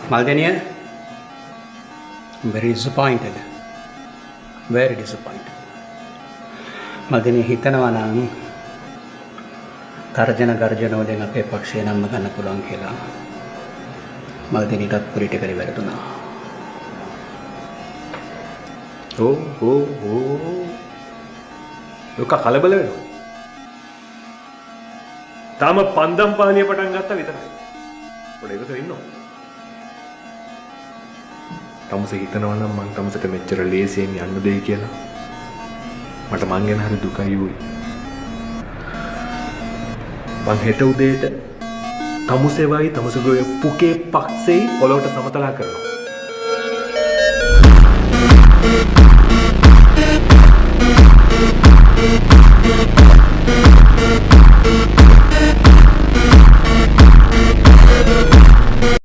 Maldenia, very disappointed. Very disappointed. Maldenia හිතනවා නම් තර්ජන ගර්ජන වලින් අපේ පක්ෂය නම් ගන්න පුළුවන් කියලා. මල්දිනීටත් පොලිටිකලි වැරදුනා. ලොක කලබල වෙනවා. තාම පන්දම් පාලිය පටන් ගත්තා විතරයි. පොඩ එකක ඉන්නවා. තමුසේ හිතනවා නම් මං තමුසට මෙච්චර ලේසියෙන් යන්න දෙයි කියලා. මට මං ගැන හරි දුකයි උයි. මං හෙට උදේට තමුසේවයි තමුසේගේ පුකේ පක්ෂේ පොළොවට සමතලා කරනවා.